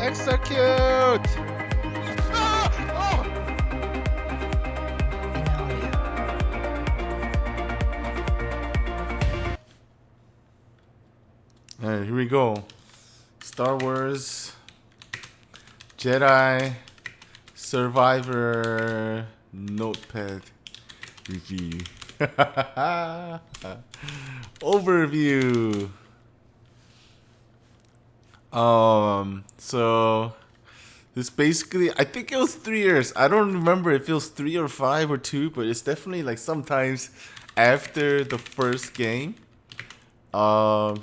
Execute! Ah! Alright, here we go. Star Wars Jedi Survivor Notepad review. Overview. So this basically, I think it was 3 years. I don't remember if it was 3 or 5 or 2, but it's definitely like sometimes after the first game. Cal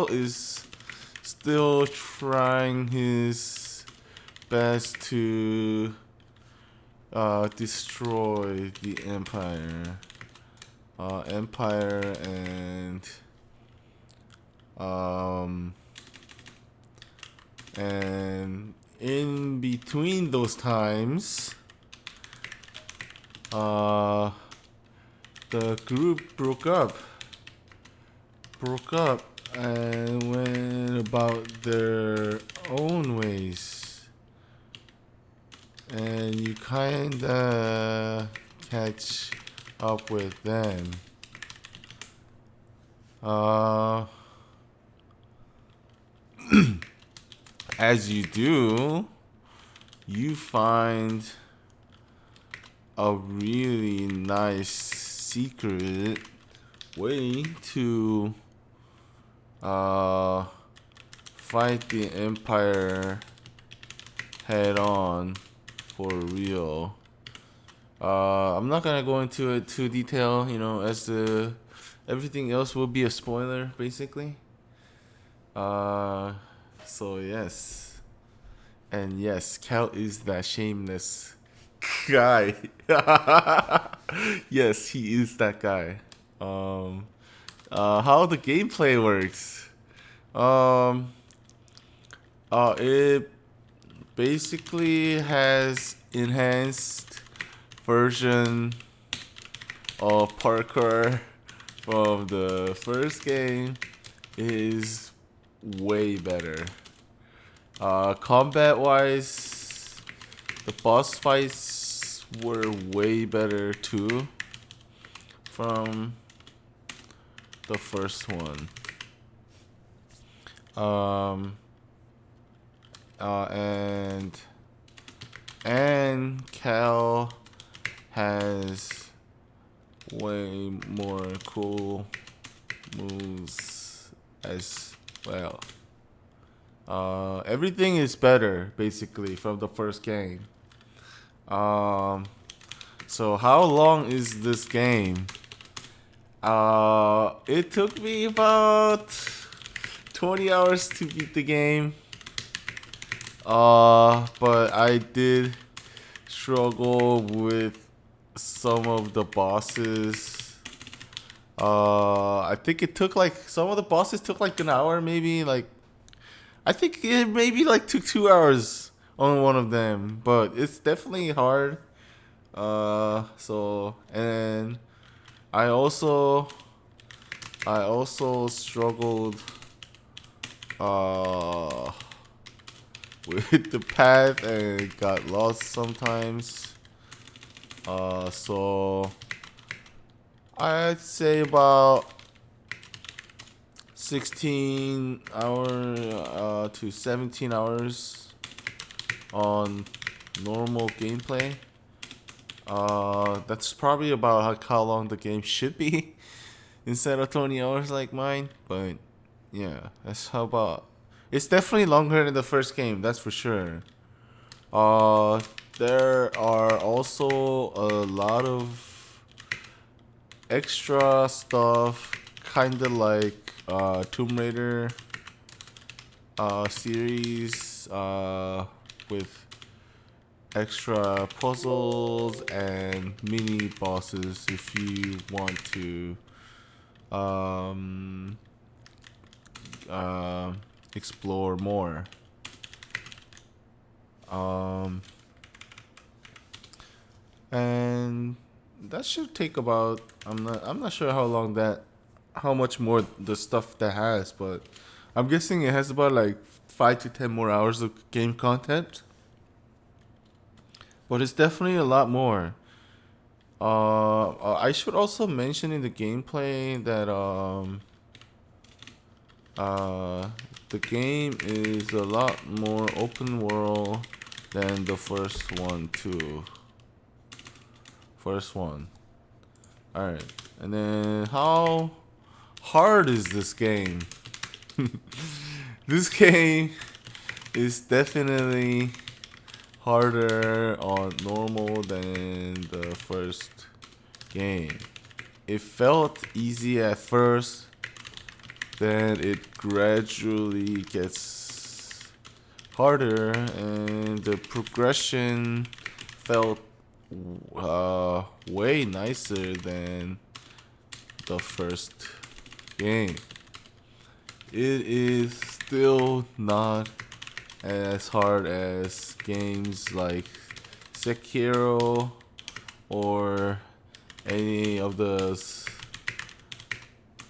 is still trying his best to destroy the Empire. And in between those times, the group broke up and went about their own ways, and you kinda catch up with them. As you do, you find a really nice secret way to fight the Empire head on for real. I'm not gonna go into it too detail, as the everything else will be a spoiler basically. So yes, and yes, Cal is that shameless guy. Yes, he is that guy. How the gameplay works. It basically has enhanced version of parkour from the first game. It is way better. Combat wise, the boss fights were way better too from the first one. And Cal has way more cool moves as well. Everything is better basically from the first game. So how long is this game? It took me about 20 hours to beat the game. But I did struggle with some of the bosses. I think it took some of the bosses took an hour, maybe I think it maybe took 2 hours on one of them, but it's definitely hard. And I also struggled with the path and got lost sometimes. So I'd say about 16 hours to 17 hours on normal gameplay. That's probably about how long the game should be instead of 20 hours like mine. But yeah, that's how about. It's definitely longer than the first game, that's for sure. There are also a lot of extra stuff, kinda like Tomb Raider series, with extra puzzles and mini bosses if you want to explore more. And that should take about, I'm not sure how much more the stuff that has, but I'm guessing it has about like 5 to 10 more hours of game content, but it's definitely a lot more. I should also mention in the gameplay that uh, the game is a lot more open world than the first one too. First one. Alright. And then how hard is this game? This game is definitely harder on normal than the first game. It felt easy at first, then it gradually gets harder, and the progression felt way nicer than the first game. It is still not as hard as games like Sekiro or any of those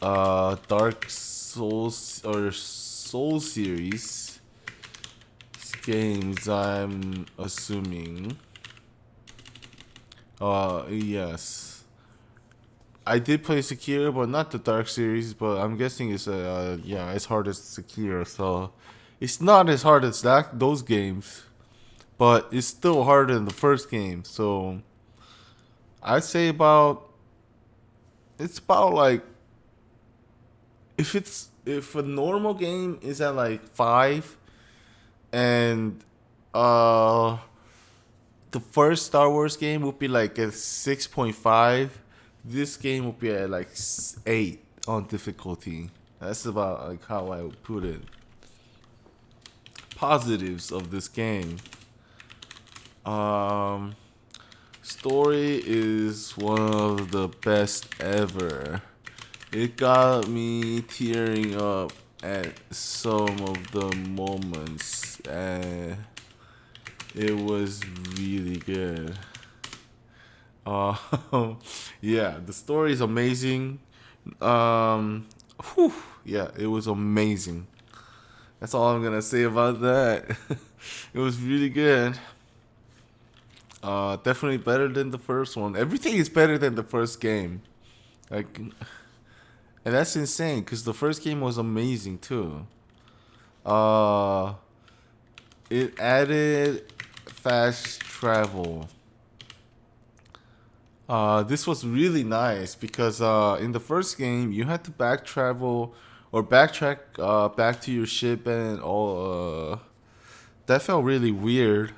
Dark Souls or Soul series games, I'm assuming. Yes. I did play Sekiro, but not the Dark series. But I'm guessing it's it's hard as Sekiro, so it's not as hard as those games, but it's still harder than the first game. So I'd say it's about like if a normal game is at like 5 and the first Star Wars game would be like a 6.5. This game would be at like 8 on difficulty. That's about like how I would put it. Positives of this game. Story is one of the best ever. It got me tearing up at some of the moments, and it was really good. Uh, yeah, the story is amazing. Whew, yeah, it was amazing. That's all I'm gonna say about that. It was really good. Definitely better than the first one. Everything is better than the first game. Like, and that's insane because the first game was amazing too. Uh, it added fast travel. This was really nice because in the first game you had to back travel or backtrack back to your ship and all. That felt really weird.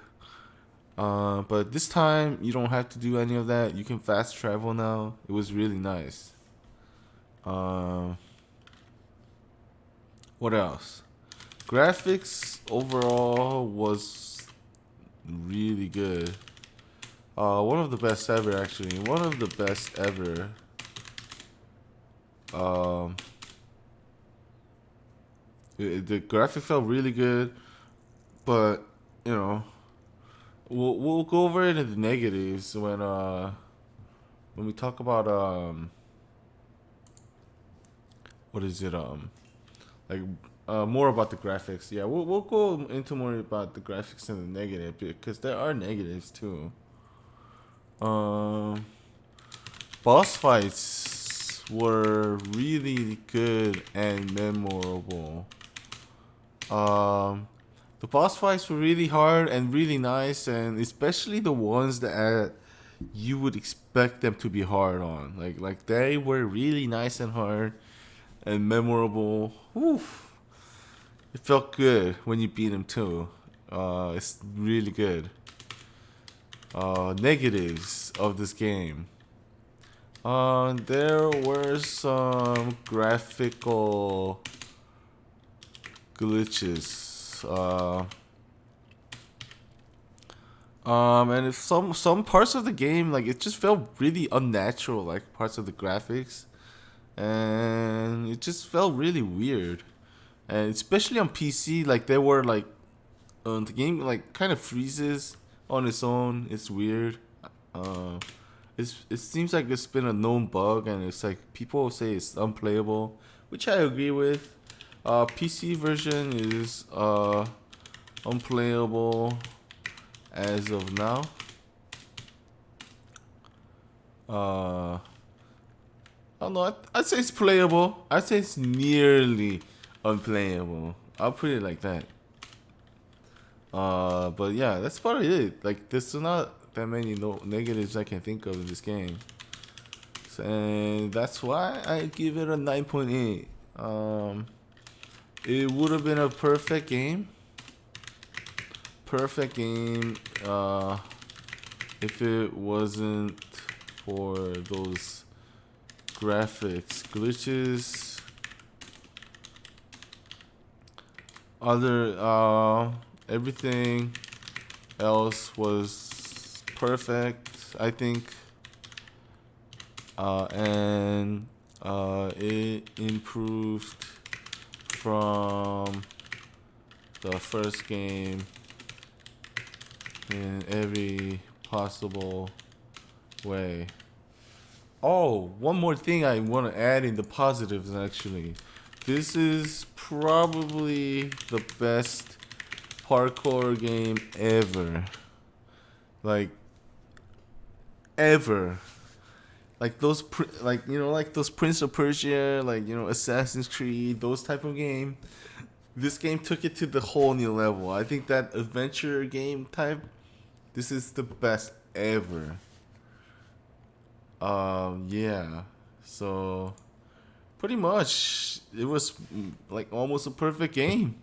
But this time you don't have to do any of that. You can fast travel now. It was really nice. Uh, what else? Graphics overall was really good. One of the best ever, actually. One of the best ever. Um, the graphic felt really good, but you know, we'll go over it in the negatives when we talk about what is it like more about the graphics. Yeah, we'll go into more about the graphics and the negative because there are negatives too. Um, Boss fights were really good and memorable. Um, the boss fights were really hard and really nice, and especially the ones that you would expect them to be hard on. Like they were really nice and hard and memorable. Oof. It felt good when you beat them too. It's really good. Negatives of this game. There were some graphical glitches. And if some parts of the game, like it just felt really unnatural, like parts of the graphics, and it just felt really weird. And especially on PC, like there were like the game like kind of freezes on its own. It's weird. Uh, it seems like it's been a known bug, and it's like people say it's unplayable, which I agree with. PC version is unplayable as of now. I don't know. I'd say it's playable. I'd say it's nearly unplayable. I'll put it like that. But yeah, that's about it. Like, there's not that many negatives I can think of in this game. And that's why I give it a 9.8. It would have been a perfect game. Perfect game if it wasn't for those graphics glitches. Everything else was perfect, I think. And it improved from the first game in every possible way. Oh, one more thing I want to add in the positives, actually. This is probably the best parkour game ever. Like, ever. Like those, like those Prince of Persia, like Assassin's Creed, those type of game. This game took it to the whole new level. I think that adventure game type, this is the best ever. Yeah. So, pretty much, it was like almost a perfect game.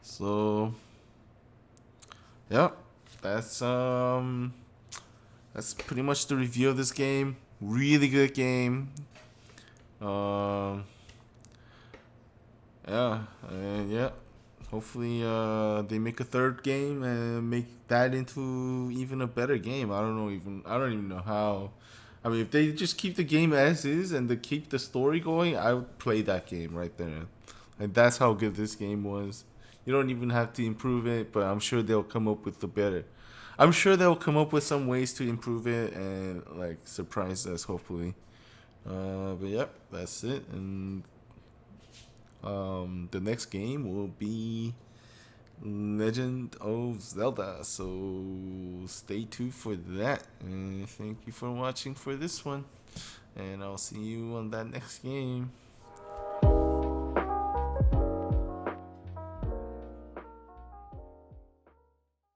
So, yeah, that's pretty much the review of this game. Really good game. Yeah, and yeah. Hopefully, they make a third game and make that into even a better game. I don't even know how. I mean, if they just keep the game as is and they keep the story going, I would play that game right there. And that's how good this game was. You don't even have to improve it, but I'm sure they'll come up with the better. I'm sure they'll come up with some ways to improve it and like surprise us, hopefully. But yep, that's it. And the next game will be Legend of Zelda. So stay tuned for that. And thank you for watching for this one. And I'll see you on that next game.